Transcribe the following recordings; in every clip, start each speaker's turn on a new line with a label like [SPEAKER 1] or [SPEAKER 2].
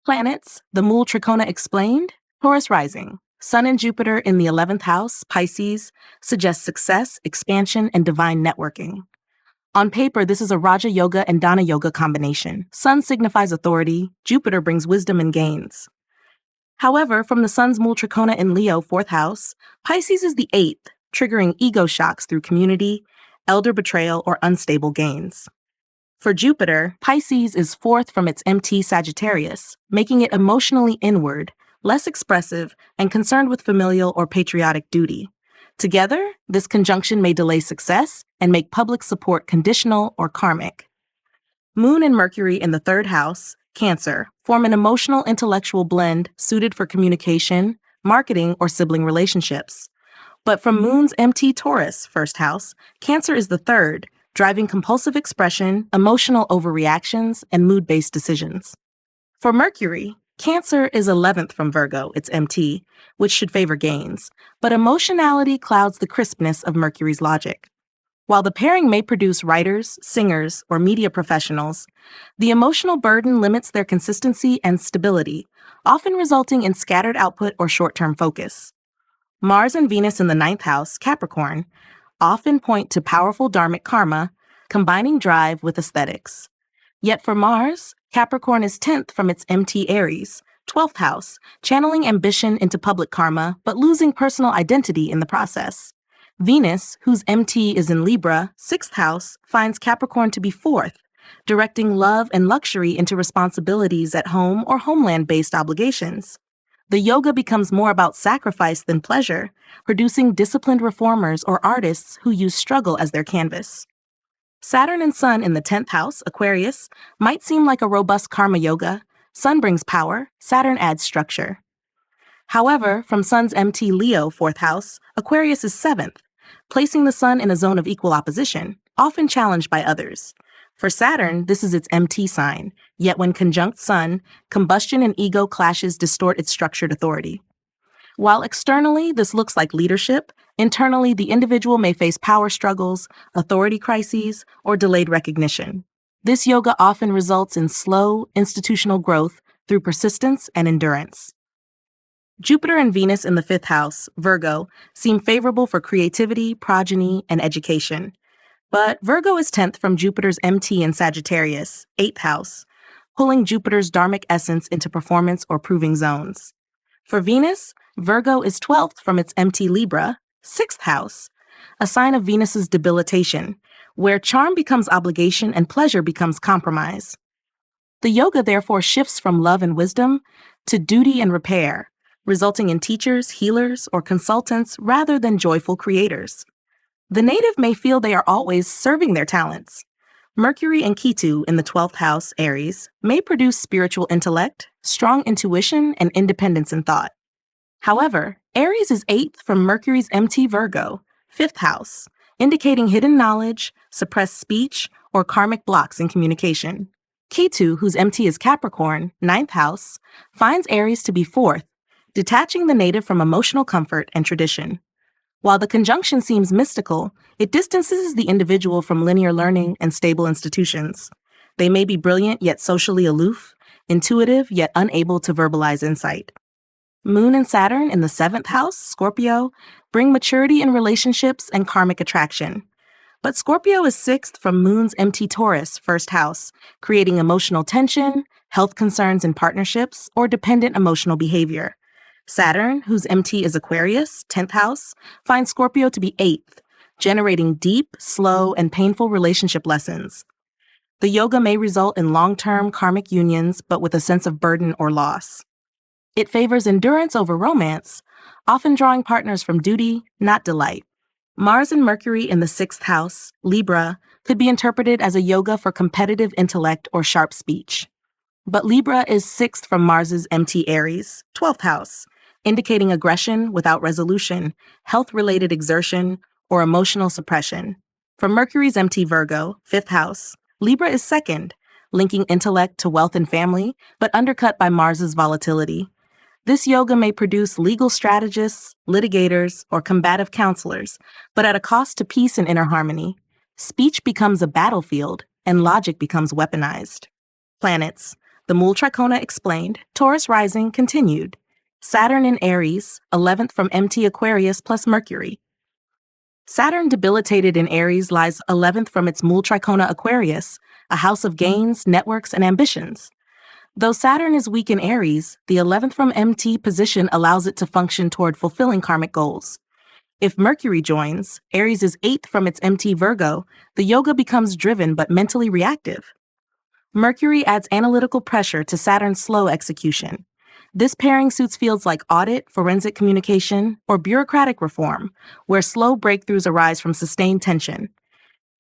[SPEAKER 1] Planets, the Mulatrikona explained, Taurus Rising. Sun and Jupiter in the 11th house, Pisces, suggest success, expansion, and divine networking. On paper, this is a Raja Yoga and Dana Yoga combination. Sun signifies authority, Jupiter brings wisdom and gains. However, from the Sun's Mulatrikona in Leo, 4th house, Pisces is the 8th, triggering ego shocks through community, elder betrayal, or unstable gains. For Jupiter, Pisces is 4th from its MT Sagittarius, making it emotionally inward, less expressive, and concerned with familial or patriotic duty. Together, this conjunction may delay success and make public support conditional or karmic. Moon and Mercury in the 3rd house, Cancer, form an emotional intellectual blend suited for communication, marketing, or sibling relationships. But from Moon's MT Taurus, 1st house, Cancer is the 3rd, driving compulsive expression, emotional overreactions, and mood-based decisions. For Mercury, Cancer is 11th from Virgo, its MT, which should favor gains, but emotionality clouds the crispness of Mercury's logic. While the pairing may produce writers, singers, or media professionals, the emotional burden limits their consistency and stability, often resulting in scattered output or short-term focus. Mars and Venus in the 9th house, Capricorn, often point to powerful dharmic karma, combining drive with aesthetics. Yet for Mars, Capricorn is 10th from its MT Aries, 12th house, channeling ambition into public karma but losing personal identity in the process. Venus, whose MT is in Libra, 6th house, finds Capricorn to be 4th, directing love and luxury into responsibilities at home or homeland-based obligations. The yoga becomes more about sacrifice than pleasure, producing disciplined reformers or artists who use struggle as their canvas. Saturn and Sun in the 10th house, Aquarius, might seem like a robust karma yoga. Sun brings power, Saturn adds structure. However, from Sun's MT Leo, 4th house, Aquarius is 7th, placing the Sun in a zone of equal opposition, often challenged by others. For Saturn, this is its MT sign, yet when conjunct Sun, combustion and ego clashes distort its structured authority. While externally this looks like leadership, internally the individual may face power struggles, authority crises, or delayed recognition. This yoga often results in slow, institutional growth through persistence and endurance. Jupiter and Venus in the 5th house, Virgo, seem favorable for creativity, progeny, and education. But Virgo is 10th from Jupiter's MT in Sagittarius, 8th house, pulling Jupiter's dharmic essence into performance or proving zones. For Venus, Virgo is 12th from its MT Libra, 6th house, a sign of Venus's debilitation, where charm becomes obligation and pleasure becomes compromise. The yoga therefore shifts from love and wisdom to duty and repair, resulting in teachers, healers, or consultants rather than joyful creators. The native may feel they are always serving their talents. Mercury and Ketu in the 12th house, Aries, may produce spiritual intellect, strong intuition, and independence in thought. However, Aries is 8th from Mercury's MT Virgo, 5th house, indicating hidden knowledge, suppressed speech, or karmic blocks in communication. Ketu, whose MT is Capricorn, 9th house, finds Aries to be 4th, detaching the native from emotional comfort and tradition. While the conjunction seems mystical, it distances the individual from linear learning and stable institutions. They may be brilliant yet socially aloof, intuitive yet unable to verbalize insight. Moon and Saturn in the 7th house, Scorpio, bring maturity in relationships and karmic attraction. But Scorpio is 6th from Moon's MT Taurus, 1st house, creating emotional tension, health concerns in partnerships, or dependent emotional behavior. Saturn, whose MT is Aquarius, 10th house, finds Scorpio to be 8th, generating deep, slow, and painful relationship lessons. The yoga may result in long-term karmic unions, but with a sense of burden or loss. It favors endurance over romance, often drawing partners from duty, not delight. Mars and Mercury in the 6th house, Libra, could be interpreted as a yoga for competitive intellect or sharp speech. But Libra is 6th from Mars's MT Aries, 12th house, indicating aggression without resolution, health-related exertion, or emotional suppression. For Mercury's MT Virgo, 5th house, Libra is 2nd, linking intellect to wealth and family, but undercut by Mars's volatility. This yoga may produce legal strategists, litigators, or combative counselors, but at a cost to peace and inner harmony. Speech becomes a battlefield, and logic becomes weaponized. Planets, The Mulatrikona explained. Taurus Rising continued. Saturn in Aries, 11th from MT Aquarius plus Mercury. Saturn debilitated in Aries lies 11th from its Mulatrikona Aquarius, a house of gains, networks, and ambitions. Though Saturn is weak in Aries, the 11th from MT position allows it to function toward fulfilling karmic goals. If Mercury joins, Aries is 8th from its MT Virgo, the yoga becomes driven but mentally reactive. Mercury adds analytical pressure to Saturn's slow execution. This pairing suits fields like audit, forensic communication, or bureaucratic reform, where slow breakthroughs arise from sustained tension.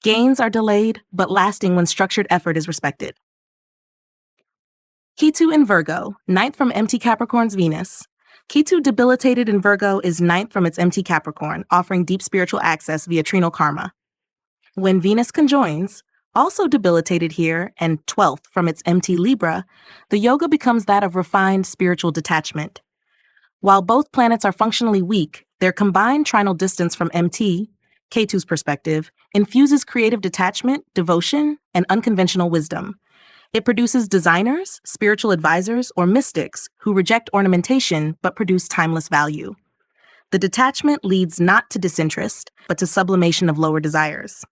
[SPEAKER 1] Gains are delayed, but lasting when structured effort is respected. Ketu in Virgo, 9th from MT Capricorn's Venus. Ketu debilitated in Virgo is 9th from its MT Capricorn, offering deep spiritual access via trinal karma. When Venus conjoins, also debilitated here and 12th from its MT Libra, the yoga becomes that of refined spiritual detachment. While both planets are functionally weak, their combined trinal distance from MT, Ketu's perspective, infuses creative detachment, devotion, and unconventional wisdom. It produces designers, spiritual advisors, or mystics who reject ornamentation but produce timeless value. The detachment leads not to disinterest, but to sublimation of lower desires.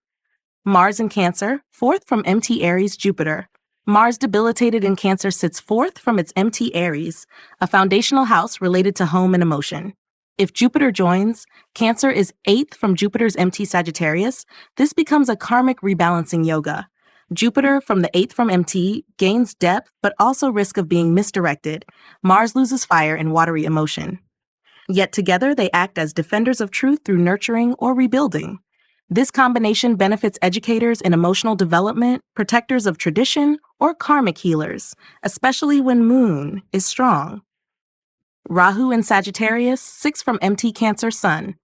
[SPEAKER 1] Mars in Cancer, 4th from MT Aries Jupiter. Mars debilitated in Cancer sits 4th from its MT Aries, a foundational house related to home and emotion. If Jupiter joins, Cancer is 8th from Jupiter's MT Sagittarius. This becomes a karmic rebalancing yoga. Jupiter from the 8th from MT gains depth but also risk of being misdirected. Mars loses fire and watery emotion. Yet together they act as defenders of truth through nurturing or rebuilding. This combination benefits educators in emotional development, protectors of tradition, or karmic healers, especially when Moon is strong. Rahu in Sagittarius, 6th from MT Cancer Sun.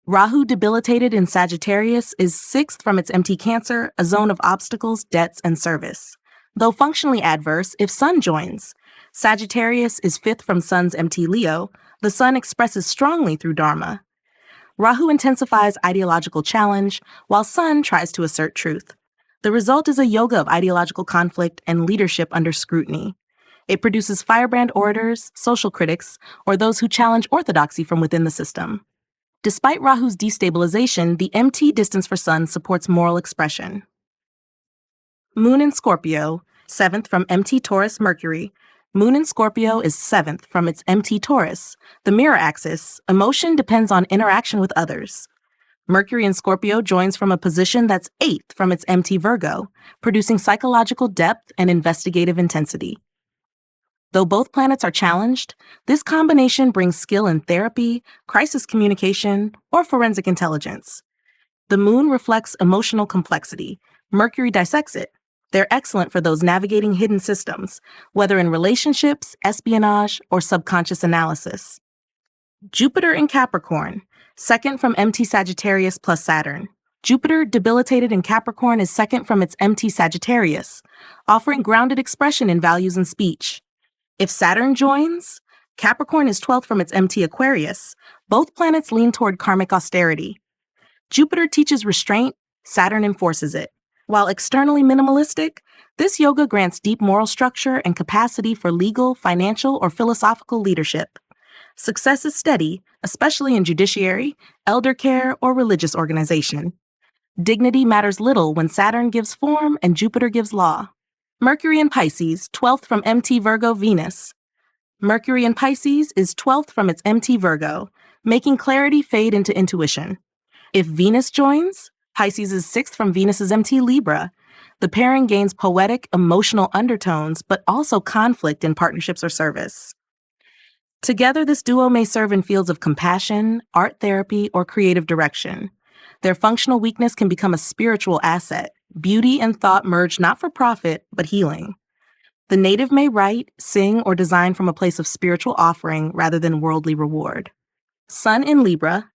[SPEAKER 1] Rahu debilitated in Sagittarius is 6th from its MT Cancer, a zone of obstacles, debts, and service. Though functionally adverse, if Sun joins, Sagittarius is 5th from Sun's MT Leo, the Sun expresses strongly through Dharma. Rahu intensifies ideological challenge, while Sun tries to assert truth. The result is a yoga of ideological conflict and leadership under scrutiny. It produces firebrand orators, social critics, or those who challenge orthodoxy from within the system. Despite Rahu's destabilization, the MT distance for Sun supports moral expression. Moon in Scorpio, 7th from MT Taurus Mercury. Moon in Scorpio is 7th from its MT Taurus. The mirror axis, emotion depends on interaction with others. Mercury in Scorpio joins from a position that's 8th from its MT Virgo, producing psychological depth and investigative intensity. Though both planets are challenged, this combination brings skill in therapy, crisis communication, or forensic intelligence. The Moon reflects emotional complexity. Mercury dissects it. They're excellent for those navigating hidden systems, whether in relationships, espionage, or subconscious analysis. Jupiter in Capricorn, 2nd from MT Sagittarius plus Saturn. Jupiter, debilitated in Capricorn, is 2nd from its MT Sagittarius, offering grounded expression in values and speech. If Saturn joins, Capricorn is 12th from its MT Aquarius. Both planets lean toward karmic austerity. Jupiter teaches restraint, Saturn enforces it. While externally minimalistic, this yoga grants deep moral structure and capacity for legal, financial, or philosophical leadership. Success is steady, especially in judiciary, elder care, or religious organization. Dignity matters little when Saturn gives form and Jupiter gives law. Mercury in Pisces, 12th from MT Virgo Venus. Mercury in Pisces is 12th from its MT Virgo, making clarity fade into intuition. If Venus joins, Pisces is 6th from Venus's MT Libra. The pairing gains poetic, emotional undertones, but also conflict in partnerships or service. Together, this duo may serve in fields of compassion, art therapy, or creative direction. Their functional weakness can become a spiritual asset. Beauty and thought merge not for profit, but healing. The native may write, sing, or design from a place of spiritual offering rather than worldly reward. Sun in Libra,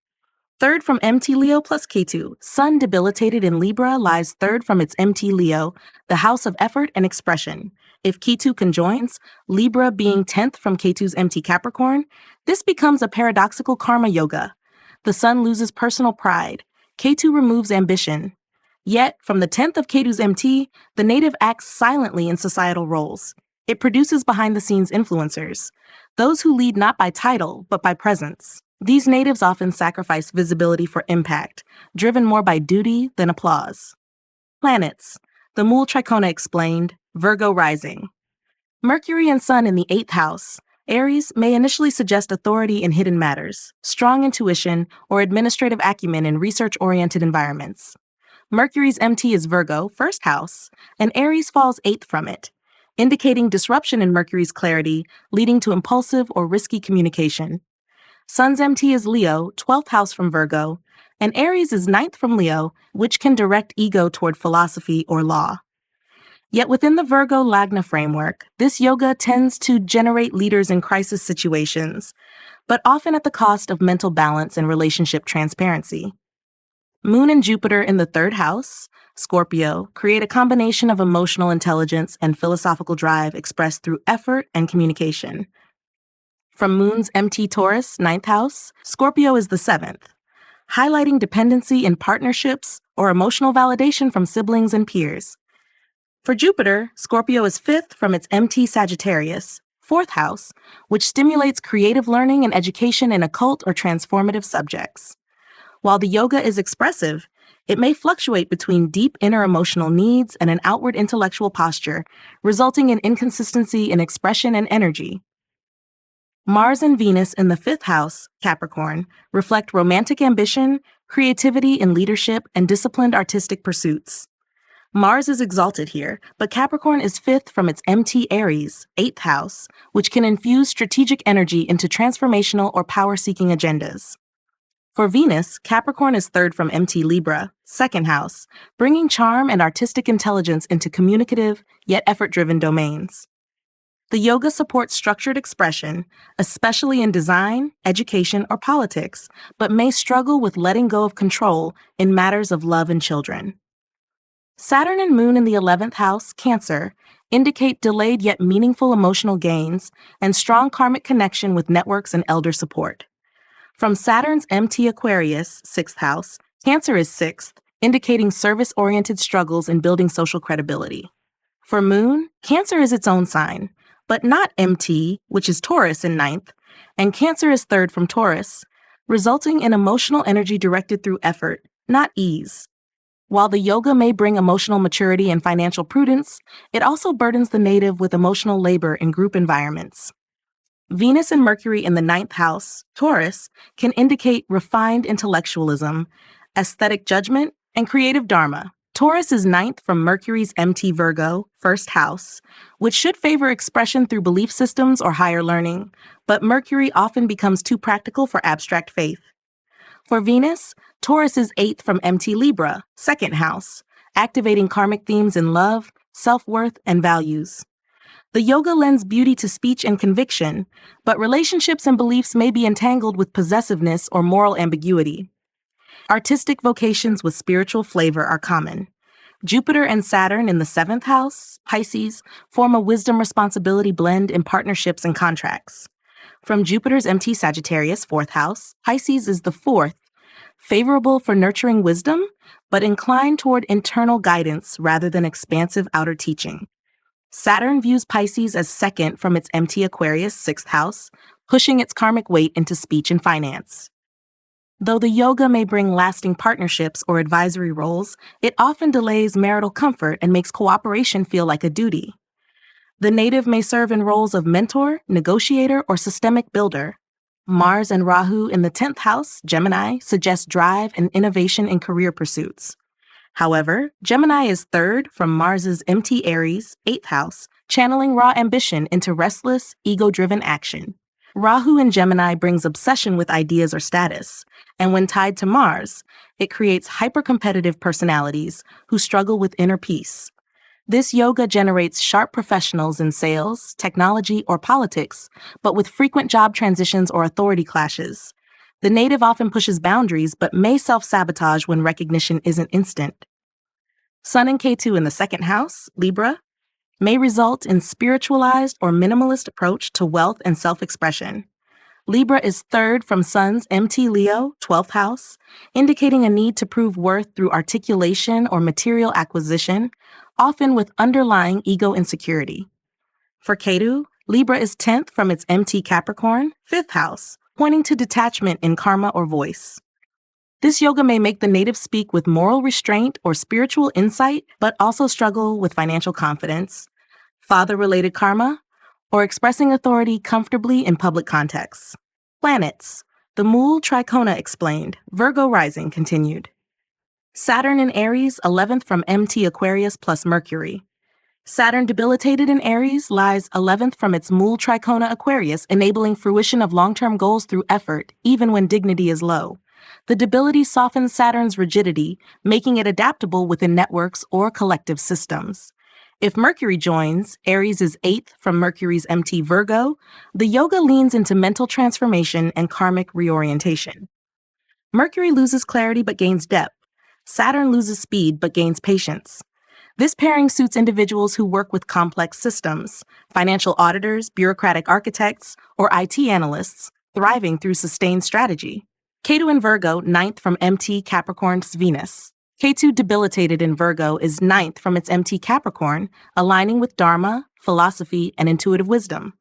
[SPEAKER 1] 3rd from MT Leo plus Ketu. Sun debilitated in Libra lies 3rd from its MT Leo, the house of effort and expression. If Ketu conjoins, Libra being 10th from Ketu's MT Capricorn, this becomes a paradoxical karma yoga. The Sun loses personal pride. Ketu removes ambition. Yet, from the 10th of Ketu's MT, the native acts silently in societal roles. It produces behind-the-scenes influencers, those who lead not by title, but by presence. These natives often sacrifice visibility for impact, driven more by duty than applause. Planets. The Mulatrikona explained, Virgo Rising. Mercury and Sun in the 8th house, Aries, may initially suggest authority in hidden matters, strong intuition, or administrative acumen in research-oriented environments. Mercury's MT is Virgo, 1st house, and Aries falls 8th from it, indicating disruption in Mercury's clarity, leading to impulsive or risky communication. Sun's MT is Leo, 12th house from Virgo, and Aries is 9th from Leo, which can direct ego toward philosophy or law. Yet within the Virgo Lagna framework, this yoga tends to generate leaders in crisis situations, but often at the cost of mental balance and relationship transparency. Moon and Jupiter in the 3rd house, Scorpio, create a combination of emotional intelligence and philosophical drive expressed through effort and communication. From Moon's MT Taurus, 9th house, Scorpio is the 7th, highlighting dependency in partnerships or emotional validation from siblings and peers. For Jupiter, Scorpio is 5th from its MT Sagittarius, 4th house, which stimulates creative learning and education in occult or transformative subjects. While the yoga is expressive, it may fluctuate between deep inner emotional needs and an outward intellectual posture, resulting in inconsistency in expression and energy. Mars and Venus in the 5th house, Capricorn, reflect romantic ambition, creativity in leadership, and disciplined artistic pursuits. Mars is exalted here, but Capricorn is 5th from its MT Aries, 8th house, which can infuse strategic energy into transformational or power-seeking agendas. For Venus, Capricorn is 3rd from MT Libra, 2nd house, bringing charm and artistic intelligence into communicative, yet effort-driven domains. The yoga supports structured expression, especially in design, education, or politics, but may struggle with letting go of control in matters of love and children. Saturn and Moon in the 11th house, Cancer, indicate delayed yet meaningful emotional gains and strong karmic connection with networks and elder support. From Saturn's MT Aquarius, 6th house, Cancer is 6th, indicating service-oriented struggles in building social credibility. For Moon, Cancer is its own sign, but not MT, which is Taurus in 9th, and Cancer is 3rd from Taurus, resulting in emotional energy directed through effort, not ease. While the yoga may bring emotional maturity and financial prudence, it also burdens the native with emotional labor in group environments. Venus and Mercury in the 9th house, Taurus, can indicate refined intellectualism, aesthetic judgment, and creative dharma. Taurus is 9th from Mercury's MT Virgo, 1st house, which should favor expression through belief systems or higher learning, but Mercury often becomes too practical for abstract faith. For Venus, Taurus is 8th from MT Libra, 2nd house, activating karmic themes in love, self-worth, and values. The yoga lends beauty to speech and conviction, but relationships and beliefs may be entangled with possessiveness or moral ambiguity. Artistic vocations with spiritual flavor are common. Jupiter and Saturn in the 7th house, Pisces, form a wisdom-responsibility blend in partnerships and contracts. From Jupiter's MT Sagittarius, 4th house, Pisces is the 4th, favorable for nurturing wisdom, but inclined toward internal guidance rather than expansive outer teaching. Saturn views Pisces as 2nd from its MT Aquarius, 6th house, pushing its karmic weight into speech and finance. Though the yoga may bring lasting partnerships or advisory roles, it often delays marital comfort and makes cooperation feel like a duty. The native may serve in roles of mentor, negotiator, or systemic builder. Mars and Rahu in the 10th house, Gemini, suggest drive and innovation in career pursuits. However, Gemini is 3rd from Mars's MT Aries, 8th house, channeling raw ambition into restless, ego-driven action. Rahu in Gemini brings obsession with ideas or status, and when tied to Mars, it creates hyper-competitive personalities who struggle with inner peace. This yoga generates sharp professionals in sales, technology, or politics, but with frequent job transitions or authority clashes. The native often pushes boundaries, but may self-sabotage when recognition isn't instant. Sun and Ketu in the 2nd house, Libra, may result in spiritualized or minimalist approach to wealth and self-expression. Libra is 3rd from Sun's MT Leo, 12th house, indicating a need to prove worth through articulation or material acquisition, often with underlying ego insecurity. For Ketu, Libra is 10th from its MT Capricorn, 5th house, pointing to detachment in karma or voice. This yoga may make the native speak with moral restraint or spiritual insight, but also struggle with financial confidence, father-related karma, or expressing authority comfortably in public contexts. Planets. The Mulatrikona explained. Virgo Rising continued. Saturn in Aries, 11th from MT Aquarius plus Mercury. Saturn debilitated in Aries lies 11th from its Mulatrikona Aquarius, enabling fruition of long-term goals through effort, even when dignity is low. The debility softens Saturn's rigidity, making it adaptable within networks or collective systems. If Mercury joins, Aries is 8th from Mercury's MT Virgo, the yoga leans into mental transformation and karmic reorientation. Mercury loses clarity but gains depth. Saturn loses speed but gains patience. This pairing suits individuals who work with complex systems, financial auditors, bureaucratic architects, or IT analysts, thriving through sustained strategy. Ketu in Virgo, 9th from MT Capricorn's Venus. Ketu debilitated in Virgo is 9th from its MT Capricorn, aligning with Dharma, philosophy, and intuitive wisdom.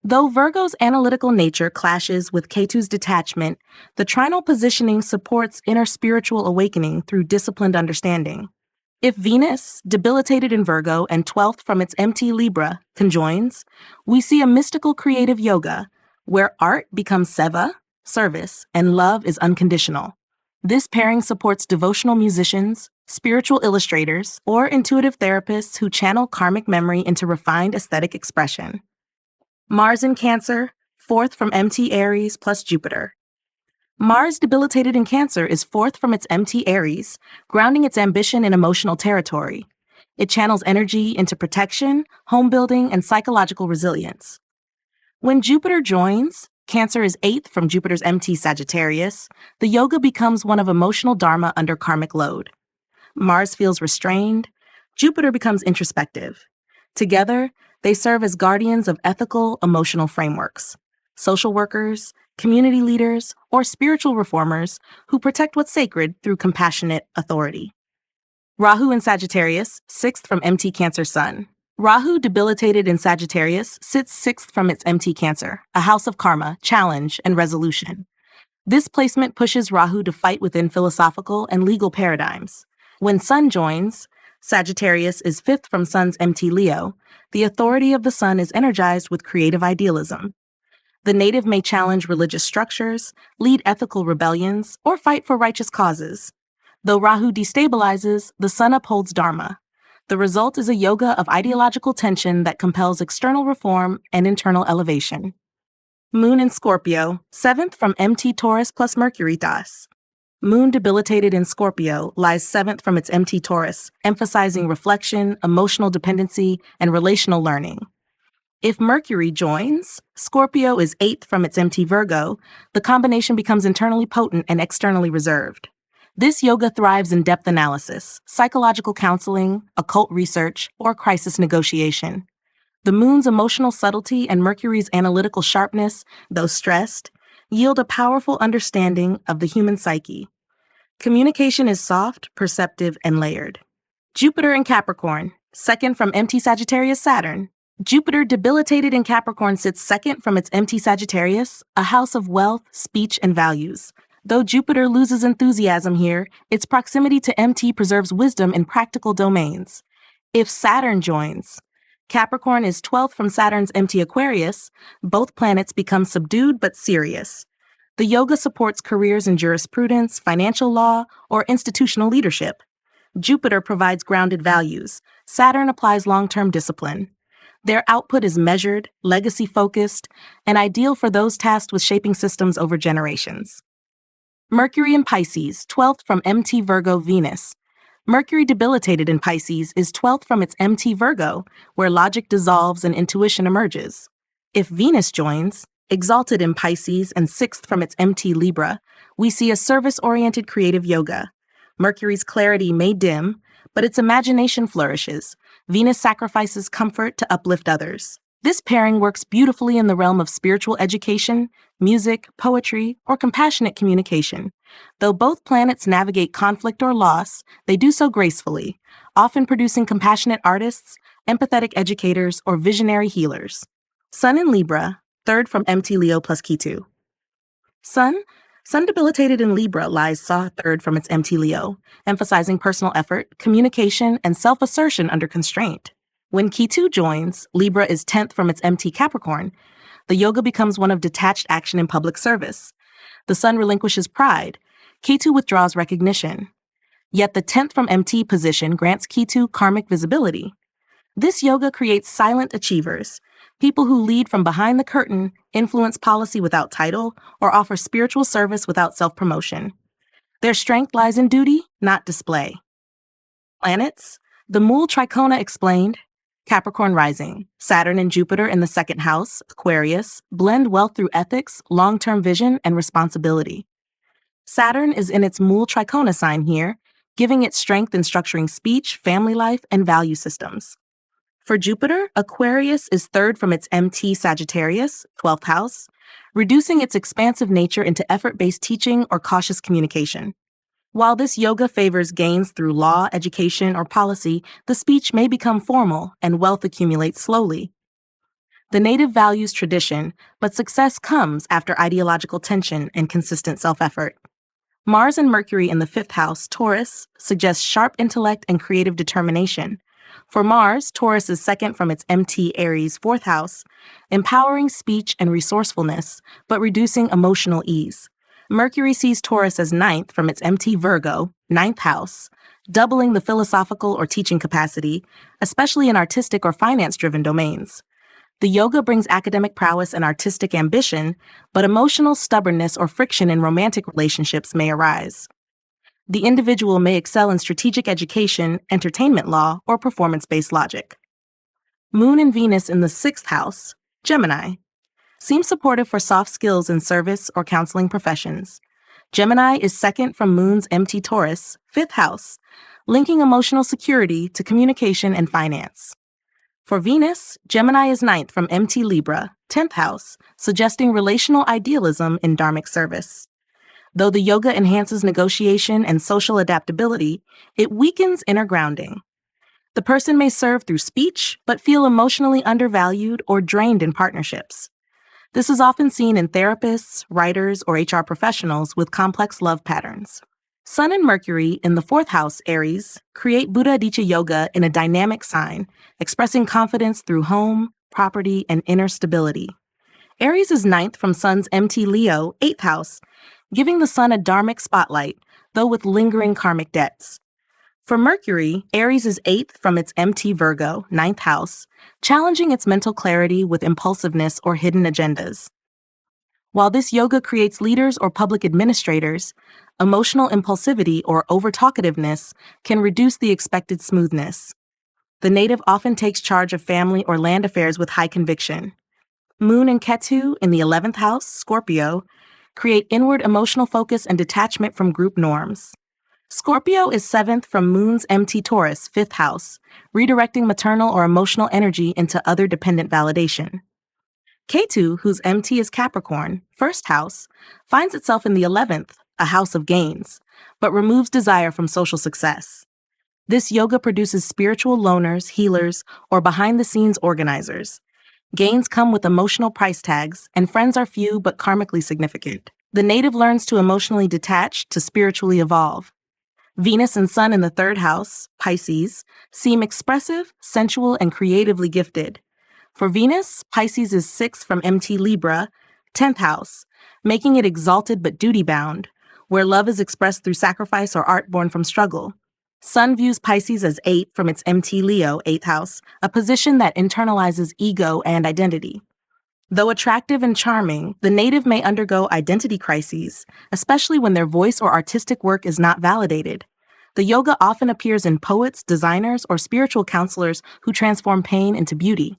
[SPEAKER 1] Though Virgo's analytical nature clashes with Ketu's detachment, the trinal positioning supports inner spiritual awakening through disciplined understanding. If Venus, debilitated in Virgo and 12th from its MT Libra, conjoins, we see a mystical creative yoga where art becomes seva, service, and love is unconditional. This pairing supports devotional musicians, spiritual illustrators, or intuitive therapists who channel karmic memory into refined aesthetic expression. Mars in Cancer, 4th from MT Aries plus Jupiter. Mars debilitated in Cancer is 4th from its MT Aries, grounding its ambition in emotional territory. It channels energy into protection, home building, and psychological resilience. When Jupiter joins, Cancer is 8th from Jupiter's MT Sagittarius, the yoga becomes one of emotional dharma under karmic load. Mars feels restrained, Jupiter becomes introspective. Together, they serve as guardians of ethical, emotional frameworks. Social workers, community leaders, or spiritual reformers who protect what's sacred through compassionate authority. Rahu in Sagittarius, 6th from MT Cancer Sun. Rahu, debilitated in Sagittarius, sits 6th from its MT Cancer, a house of karma, challenge, and resolution. This placement pushes Rahu to fight within philosophical and legal paradigms. When Sun joins, Sagittarius is 5th from Sun's MT Leo, the authority of the Sun is energized with creative idealism. The native may challenge religious structures, lead ethical rebellions, or fight for righteous causes. Though Rahu destabilizes, the Sun upholds Dharma. The result is a yoga of ideological tension that compels external reform and internal elevation. Moon in Scorpio, 7th from MT Taurus plus Mercury Das. Moon debilitated in Scorpio lies 7th from its MT Taurus, emphasizing reflection, emotional dependency, and relational learning. If Mercury joins, Scorpio is 8th from its MT Virgo, the combination becomes internally potent and externally reserved. This yoga thrives in depth analysis, psychological counseling, occult research, or crisis negotiation. The moon's emotional subtlety and Mercury's analytical sharpness, though stressed, yield a powerful understanding of the human psyche. Communication is soft, perceptive, and layered. Jupiter in Capricorn, 2nd from MT Sagittarius Saturn. Jupiter debilitated in Capricorn sits 2nd from its MT Sagittarius, a house of wealth, speech, and values. Though Jupiter loses enthusiasm here, its proximity to MT preserves wisdom in practical domains. If Saturn joins, Capricorn is 12th from Saturn's MT Aquarius, both planets become subdued but serious. The yoga supports careers in jurisprudence, financial law, or institutional leadership. Jupiter provides grounded values. Saturn applies long-term discipline. Their output is measured, legacy-focused, and ideal for those tasked with shaping systems over generations. Mercury in Pisces, 12th from MT Virgo Venus. Mercury debilitated in Pisces is 12th from its MT Virgo, where logic dissolves and intuition emerges. If Venus joins, exalted in Pisces and 6th from its MT Libra, we see a service-oriented creative yoga. Mercury's clarity may dim, but its imagination flourishes. Venus sacrifices comfort to uplift others. This pairing works beautifully in the realm of spiritual education, music, poetry, or compassionate communication. Though both planets navigate conflict or loss, they do so gracefully, often producing compassionate artists, empathetic educators, or visionary healers. Sun in Libra, third from MT Leo plus Ketu. Sun debilitated in Libra lies saw third from its MT Leo, emphasizing personal effort, communication, and self-assertion under constraint. When Ketu joins, Libra is 10th from its MT Capricorn. The yoga becomes one of detached action in public service. The Sun relinquishes pride. Ketu withdraws recognition. Yet the 10th from MT position grants Ketu karmic visibility. This yoga creates silent achievers, people who lead from behind the curtain, influence policy without title, or offer spiritual service without self-promotion. Their strength lies in duty, not display. Planets, the Mulatrikona explained. Capricorn Rising, Saturn and Jupiter in the second house, Aquarius, blend wealth through ethics, long-term vision, and responsibility. Saturn is in its Mulatrikona sign here, giving it strength in structuring speech, family life, and value systems. For Jupiter, Aquarius is third from its MT Sagittarius, 12th house, reducing its expansive nature into effort-based teaching or cautious communication. While this yoga favors gains through law, education, or policy, the speech may become formal and wealth accumulates slowly. The native values tradition, but success comes after ideological tension and consistent self-effort. Mars and Mercury in the fifth house, Taurus, suggests sharp intellect and creative determination. For Mars, Taurus is second from its MT Aries fourth house, empowering speech and resourcefulness, but reducing emotional ease. Mercury sees Taurus as ninth from its MT Virgo, ninth house, doubling the philosophical or teaching capacity, especially in artistic or finance-driven domains. The yoga brings academic prowess and artistic ambition, but emotional stubbornness or friction in romantic relationships may arise. The individual may excel in strategic education, entertainment law, or performance-based logic. Moon and Venus in the sixth house, Gemini, seem supportive for soft skills in service or counseling professions. Gemini is second from Moon's MT Taurus, fifth house, linking emotional security to communication and finance. For Venus, Gemini is ninth from MT Libra, 10th house, suggesting relational idealism in dharmic service. Though the yoga enhances negotiation and social adaptability, it weakens inner grounding. The person may serve through speech, but feel emotionally undervalued or drained in partnerships. This is often seen in therapists, writers, or HR professionals with complex love patterns. Sun and Mercury in the fourth house, Aries, create Buddha Dicha Yoga in a dynamic sign, expressing confidence through home, property, and inner stability. Aries is ninth from Sun's MT Leo, 8th house, giving the Sun a dharmic spotlight, though with lingering karmic debts. For Mercury, Aries is 8th from its MT Virgo, 9th house, challenging its mental clarity with impulsiveness or hidden agendas. While this yoga creates leaders or public administrators, emotional impulsivity or over-talkativeness can reduce the expected smoothness. The native often takes charge of family or land affairs with high conviction. Moon and Ketu in the 11th house, Scorpio, create inward emotional focus and detachment from group norms. Scorpio is 7th from Moon's MT Taurus, 5th house, redirecting maternal or emotional energy into other dependent validation. Ketu, whose MT is Capricorn, 1st house, finds itself in the 11th, a house of gains, but removes desire from social success. This yoga produces spiritual loners, healers, or behind-the-scenes organizers. Gains come with emotional price tags, and friends are few but karmically significant. The native learns to emotionally detach to spiritually evolve. Venus and Sun in the 3rd house, Pisces, seem expressive, sensual, and creatively gifted. For Venus, Pisces is 6th from MT Libra, 10th house, making it exalted but duty-bound, where love is expressed through sacrifice or art born from struggle. Sun views Pisces as 8 from its MT Leo, 8th house, a position that internalizes ego and identity. Though attractive and charming, the native may undergo identity crises, especially when their voice or artistic work is not validated. The yoga often appears in poets, designers, or spiritual counselors who transform pain into beauty.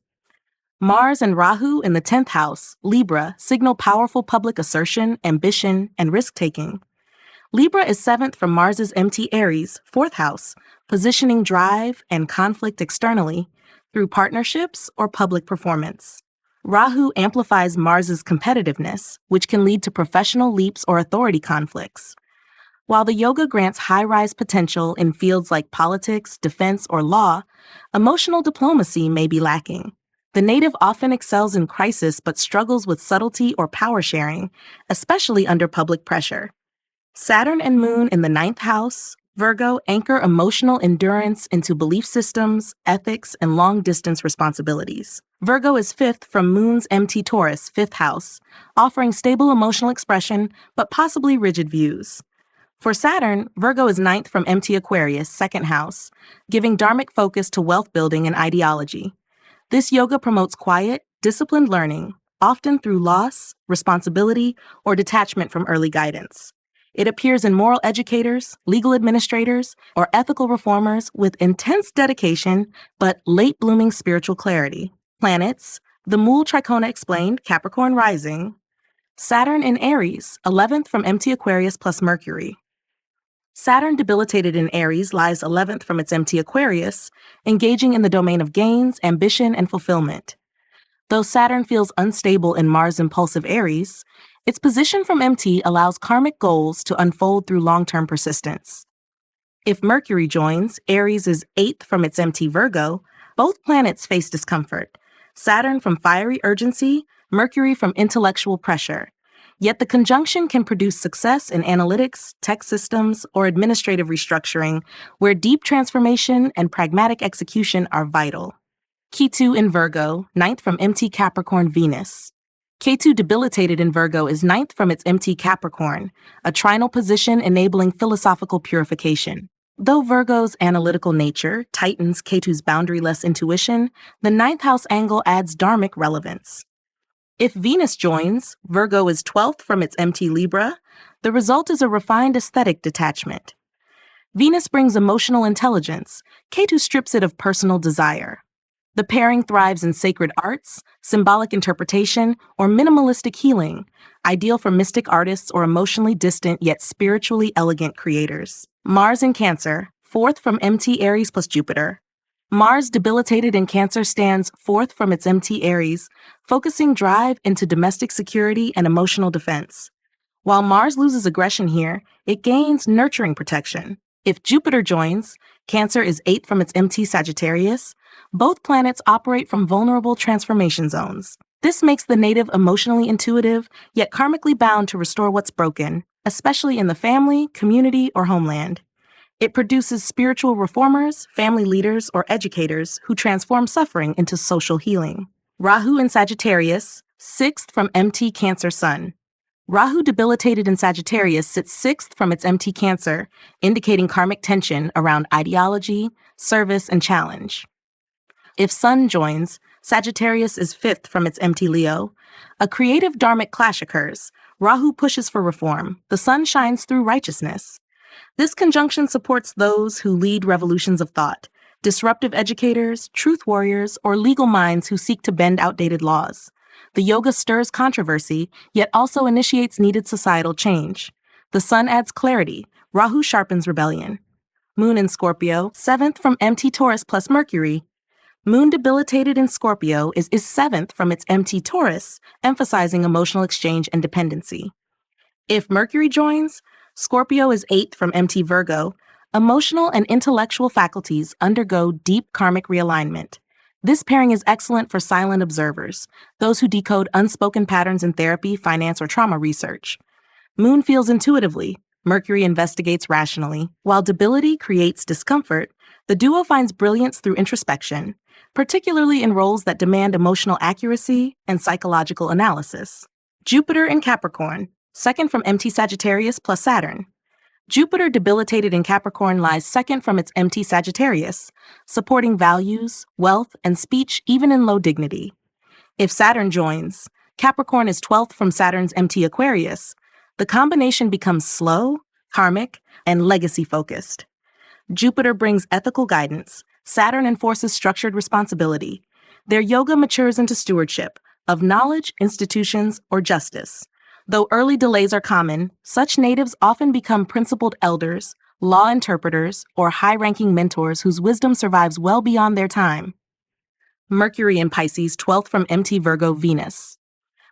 [SPEAKER 1] Mars and Rahu in the 10th house, Libra, signal powerful public assertion, ambition, and risk-taking. Libra is 7th from Mars's MT Aries, 4th house, positioning drive and conflict externally through partnerships or public performance. Rahu amplifies Mars's competitiveness, which can lead to professional leaps or authority conflicts. While the yoga grants high-rise potential in fields like politics, defense, or law, emotional diplomacy may be lacking. The native often excels in crisis but struggles with subtlety or power sharing, especially under public pressure. Saturn and Moon in the ninth house, Virgo, anchor emotional endurance into belief systems, ethics, and long-distance responsibilities. Virgo is fifth from Moon's MT Taurus, fifth house, offering stable emotional expression but possibly rigid views. For Saturn, Virgo is ninth from MT Aquarius, second house, giving dharmic focus to wealth building and ideology. This yoga promotes quiet, disciplined learning, often through loss, responsibility, or detachment from early guidance. It appears in moral educators, legal administrators, or ethical reformers with intense dedication but late-blooming spiritual clarity. Planets: the Mulatrikona explained, Capricorn Rising. Saturn in Aries, 11th from MT Aquarius plus Mercury. Saturn debilitated in Aries lies 11th from its MT Aquarius, engaging in the domain of gains, ambition, and fulfillment. Though Saturn feels unstable in Mars' impulsive Aries, its position from MT allows karmic goals to unfold through long-term persistence. If Mercury joins, Aries is 8th from its MT Virgo, both planets face discomfort. Saturn from fiery urgency, Mercury from intellectual pressure. Yet the conjunction can produce success in analytics, tech systems, or administrative restructuring, where deep transformation and pragmatic execution are vital. Ketu in Virgo, ninth from MT Capricorn Venus. Ketu debilitated in Virgo is ninth from its MT Capricorn, a trinal position enabling philosophical purification. Though Virgo's analytical nature tightens Ketu's boundary-less intuition, the ninth house angle adds dharmic relevance. If Venus joins, Virgo is 12th from its MT Libra. The result is a refined aesthetic detachment. Venus brings emotional intelligence. Ketu strips it of personal desire. The pairing thrives in sacred arts, symbolic interpretation, or minimalistic healing, ideal for mystic artists or emotionally distant yet spiritually elegant creators. Mars in Cancer, 4th from MT Aries plus Jupiter. Mars debilitated in Cancer stands 4th from its MT Aries, focusing drive into domestic security and emotional defense. While Mars loses aggression here, it gains nurturing protection. If Jupiter joins, Cancer is 8th from its MT Sagittarius. Both planets operate from vulnerable transformation zones. This makes the native emotionally intuitive, yet karmically bound to restore what's broken, especially in the family, community, or homeland. It produces spiritual reformers, family leaders, or educators who transform suffering into social healing. Rahu in Sagittarius, 6th from MT Cancer Sun. Rahu debilitated in Sagittarius sits 6th from its MT Cancer, indicating karmic tension around ideology, service, and challenge. If Sun joins, Sagittarius is 5th from its MT Leo. A creative dharmic clash occurs. Rahu pushes for reform. The Sun shines through righteousness. This conjunction supports those who lead revolutions of thought, disruptive educators, truth warriors, or legal minds who seek to bend outdated laws. The yoga stirs controversy, yet also initiates needed societal change. The Sun adds clarity. Rahu sharpens rebellion. Moon in Scorpio, 7th from MT Taurus plus Mercury. Moon debilitated in Scorpio is 7th from its MT Taurus, emphasizing emotional exchange and dependency. If Mercury joins, Scorpio is 8th from MT Virgo. Emotional and intellectual faculties undergo deep karmic realignment. This pairing is excellent for silent observers, those who decode unspoken patterns in therapy, finance, or trauma research. Moon feels intuitively. Mercury investigates rationally. While debility creates discomfort, the duo finds brilliance through introspection, particularly in roles that demand emotional accuracy and psychological analysis. Jupiter in Capricorn, 2nd from MT Sagittarius plus Saturn. Jupiter debilitated in Capricorn lies 2nd from its MT Sagittarius, supporting values, wealth, and speech even in low dignity. If Saturn joins, Capricorn is 12th from Saturn's MT Aquarius. The combination becomes slow, karmic, and legacy-focused. Jupiter brings ethical guidance. Saturn enforces structured responsibility. Their yoga matures into stewardship of knowledge, institutions, or justice. Though early delays are common, such natives often become principled elders, law interpreters, or high-ranking mentors whose wisdom survives well beyond their time. Mercury in Pisces, 12th from MT Virgo Venus.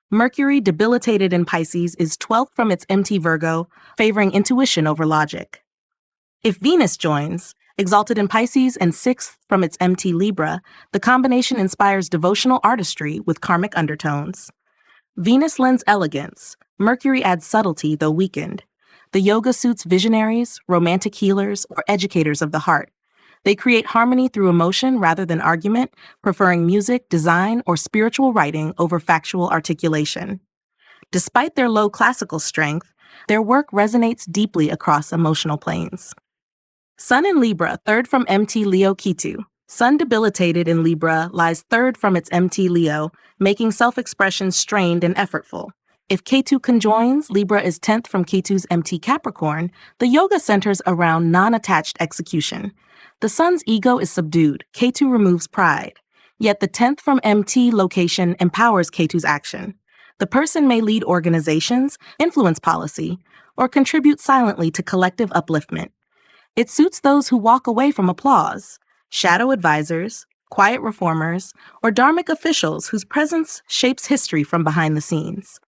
[SPEAKER 1] Mercury, debilitated in Pisces, is 12th from its MT Virgo, favoring intuition over logic. If Venus joins, exalted in Pisces and 6th from its MT Libra, the combination inspires devotional artistry with karmic undertones. Venus lends elegance. Mercury adds subtlety, though weakened. The yoga suits visionaries, romantic healers, or educators of the heart. They create harmony through emotion rather than argument, preferring music, design, or spiritual writing over factual articulation. Despite their low classical strength, their work resonates deeply across emotional planes. Sun in Libra, 3rd from MT Leo Ketu. Sun debilitated in Libra lies 3rd from its MT Leo, making self-expression strained and effortful. If Ketu conjoins, Libra is 10th from Ketu's MT Capricorn, the yoga centers around non-attached execution. The Sun's ego is subdued, Ketu removes pride. Yet the 10th from MT location empowers Ketu's action. The person may lead organizations, influence policy, or contribute silently to collective upliftment. It suits those who walk away from applause, shadow advisors, quiet reformers, or dharmic officials whose presence shapes history from behind the scenes.